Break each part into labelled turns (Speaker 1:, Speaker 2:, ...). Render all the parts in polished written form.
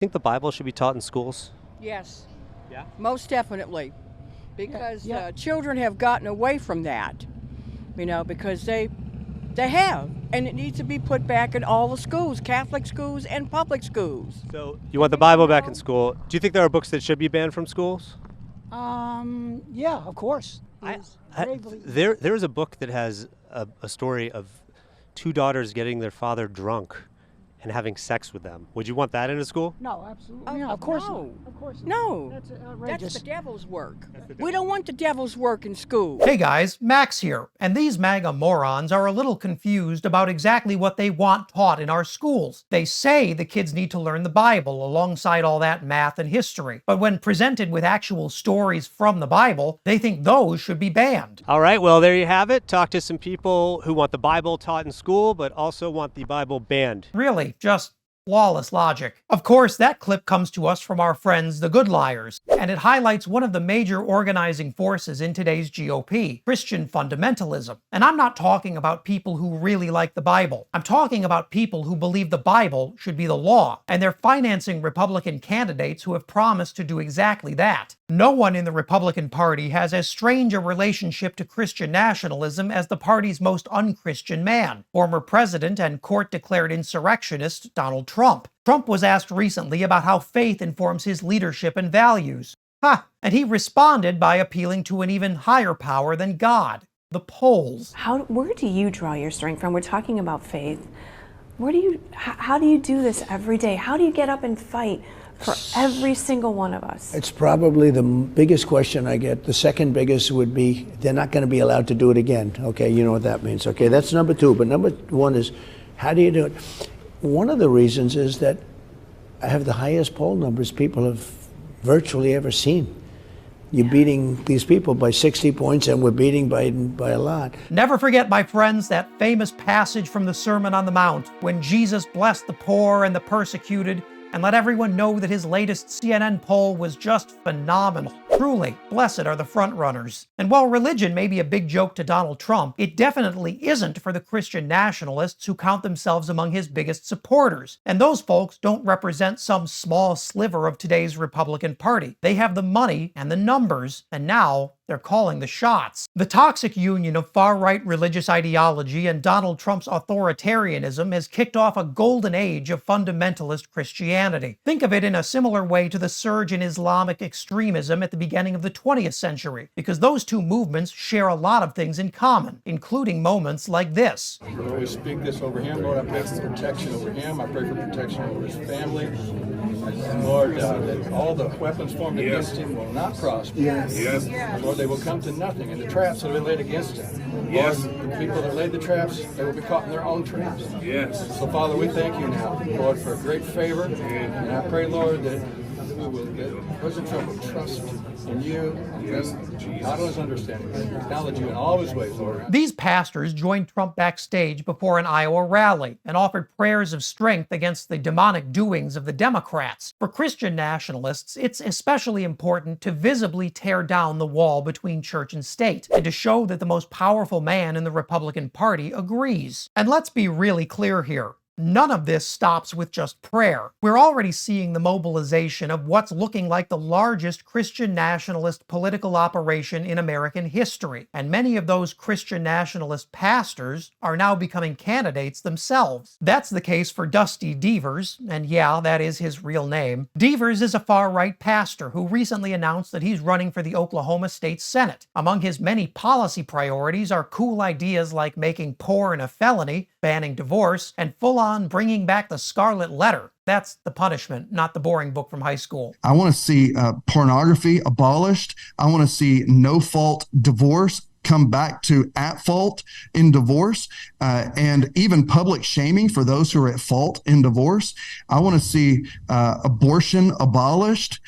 Speaker 1: Think the Bible should be taught in schools?
Speaker 2: Yes.
Speaker 1: Yeah?
Speaker 2: Most definitely. Because children have gotten away from that, because they have. And it needs to be put back in all the schools, Catholic schools and public schools.
Speaker 1: So you want the Bible back in school. Do you think there are books that should be banned from schools?
Speaker 3: Yeah, of course.
Speaker 1: There is a book that has a story of two daughters getting their father drunk and having sex with them. Would you want that in a school?
Speaker 3: No, absolutely.
Speaker 2: Oh,
Speaker 3: Yeah, of course
Speaker 2: no.
Speaker 3: not. Of course not.
Speaker 2: No.
Speaker 3: That's outrageous.
Speaker 2: That's the devil's work. We don't want the devil's work in school.
Speaker 4: Hey guys, Max here, and these MAGA morons are a little confused about exactly what they want taught in our schools. They say the kids need to learn the Bible alongside all that math and history, but when presented with actual stories from the Bible, they think those should be banned.
Speaker 1: All right, well, there you have it. Talk to some people who want the Bible taught in school, but also want the Bible banned.
Speaker 4: Really, just flawless logic. Of course, that clip comes to us from our friends, the Good Liars, and it highlights one of the major organizing forces in today's GOP, Christian fundamentalism. And I'm not talking about people who really like the Bible. I'm talking about people who believe the Bible should be the law, and they're financing Republican candidates who have promised to do exactly that. No one in the Republican Party has as strange a relationship to Christian nationalism as the party's most unchristian man, former president and court-declared insurrectionist Donald Trump. Trump was asked recently about how faith informs his leadership and values. And he responded by appealing to an even higher power than God, the polls.
Speaker 5: Where do you draw your strength from? We're talking about faith. How do you do this every day? How do you get up and fight for every single one of us?
Speaker 6: It's probably the biggest question I get. The second biggest would be, they're not going to be allowed to do it again. Okay, you know what that means. Okay, that's number two. But number one is, how do you do it? One of the reasons is that I have the highest poll numbers people have virtually ever seen. You're beating these people by 60 points, and we're beating Biden by a lot.
Speaker 4: Never forget, my friends, that famous passage from the Sermon on the Mount, when Jesus blessed the poor and the persecuted, and let everyone know that his latest CNN poll was just phenomenal. Truly, blessed are the frontrunners. And while religion may be a big joke to Donald Trump, it definitely isn't for the Christian nationalists who count themselves among his biggest supporters. And those folks don't represent some small sliver of today's Republican Party. They have the money and the numbers, and now they're calling the shots. The toxic union of far-right religious ideology and Donald Trump's authoritarianism has kicked off a golden age of fundamentalist Christianity. Think of it in a similar way to the surge in Islamic extremism at the beginning of the 20th century, because those two movements share a lot of things in common, including moments like this.
Speaker 7: I always speak this over him, Lord. I pray for protection over him. I pray for protection over his family. Lord, that all the weapons formed against him will not prosper.
Speaker 8: Yes.
Speaker 7: Lord, they will come to nothing, and the traps that have been laid against him.
Speaker 8: Yes.
Speaker 7: Lord, the people that laid the traps, they will be caught in their own traps.
Speaker 8: Yes.
Speaker 7: So, Father, we thank you now, Lord, for a great favor. And I pray, Lord, that President Trump will trust in you,
Speaker 8: Yes.
Speaker 7: not on his understanding, but acknowledge you in all his ways, Lord.
Speaker 4: These pastors joined Trump backstage before an Iowa rally and offered prayers of strength against the demonic doings of the Democrats. For Christian nationalists, it's especially important to visibly tear down the wall between church and state, and to show that the most powerful man in the Republican Party agrees. And let's be really clear here. None of this stops with just prayer. We're already seeing the mobilization of what's looking like the largest Christian nationalist political operation in American history, and many of those Christian nationalist pastors are now becoming candidates themselves. That's the case for Dusty Devers, and yeah, that is his real name. Devers is a far-right pastor who recently announced that he's running for the Oklahoma State Senate. Among his many policy priorities are cool ideas like making porn a felony, banning divorce, and full-on bringing back the Scarlet Letter. That's the punishment, not the boring book from high school.
Speaker 9: I want to see pornography abolished. I want to see no-fault divorce come back to at fault in divorce, and even public shaming for those who are at fault in divorce. I want to see abortion abolished.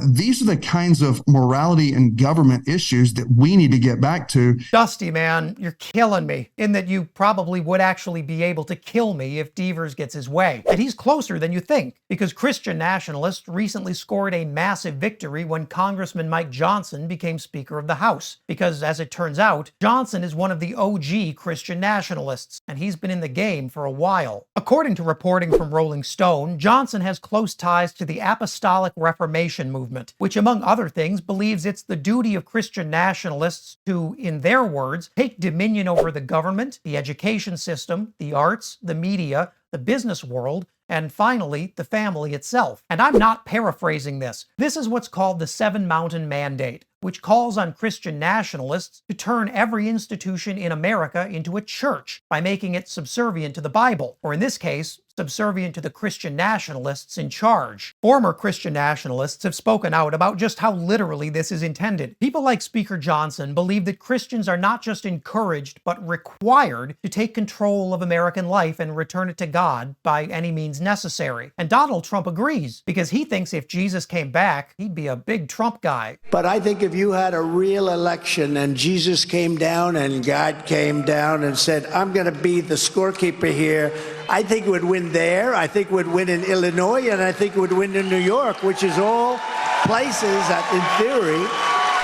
Speaker 9: These are the kinds of morality and government issues that we need to get back to.
Speaker 4: Dusty, man, you're killing me, in that you probably would actually be able to kill me if Devers gets his way. And he's closer than you think, because Christian nationalists recently scored a massive victory when Congressman Mike Johnson became Speaker of the House, because as it turns turns out, Johnson is one of the OG Christian nationalists, and he's been in the game for a while. According to reporting from Rolling Stone, Johnson has close ties to the Apostolic Reformation movement, which among other things believes it's the duty of Christian nationalists to, in their words, take dominion over the government, the education system, the arts, the media, the business world, and finally, the family itself. And I'm not paraphrasing this. This is what's called the Seven Mountain Mandate, which calls on Christian nationalists to turn every institution in America into a church by making it subservient to the Bible, or in this case, subservient to the Christian nationalists in charge. Former Christian nationalists have spoken out about just how literally this is intended. People like Speaker Johnson believe that Christians are not just encouraged, but required to take control of American life and return it to God by any means necessary. And Donald Trump agrees, because he thinks if Jesus came back, he'd be a big Trump guy.
Speaker 6: But I think if you had a real election and Jesus came down and God came down and said, I'm going to be the scorekeeper here, I think would win there, I think would win in Illinois, and I think would win in New York, which is all places that, in theory...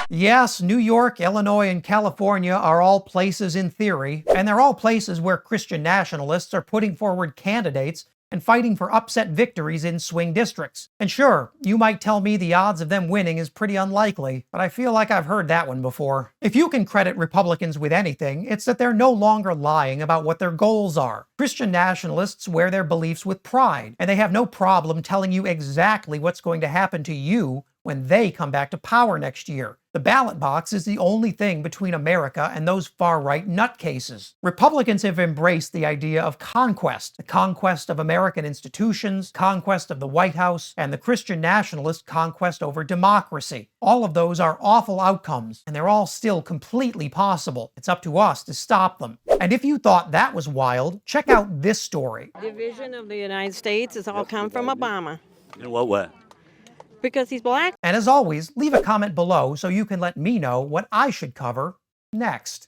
Speaker 4: Yes, New York, Illinois, and California are all places in theory, and they're all places where Christian nationalists are putting forward candidates and fighting for upset victories in swing districts. And sure, you might tell me the odds of them winning is pretty unlikely, but I feel like I've heard that one before. If you can credit Republicans with anything, it's that they're no longer lying about what their goals are. Christian nationalists wear their beliefs with pride, and they have no problem telling you exactly what's going to happen to you when they come back to power next year. The ballot box is the only thing between America and those far-right nutcases. Republicans have embraced the idea of conquest, the conquest of American institutions, conquest of the White House, and the Christian nationalist conquest over democracy. All of those are awful outcomes, and they're all still completely possible. It's up to us to stop them. And if you thought that was wild, check out this story.
Speaker 8: Division of the United States has all come from Obama.
Speaker 10: In what way?
Speaker 8: Because he's black.
Speaker 4: And as always, leave a comment below so you can let me know what I should cover next.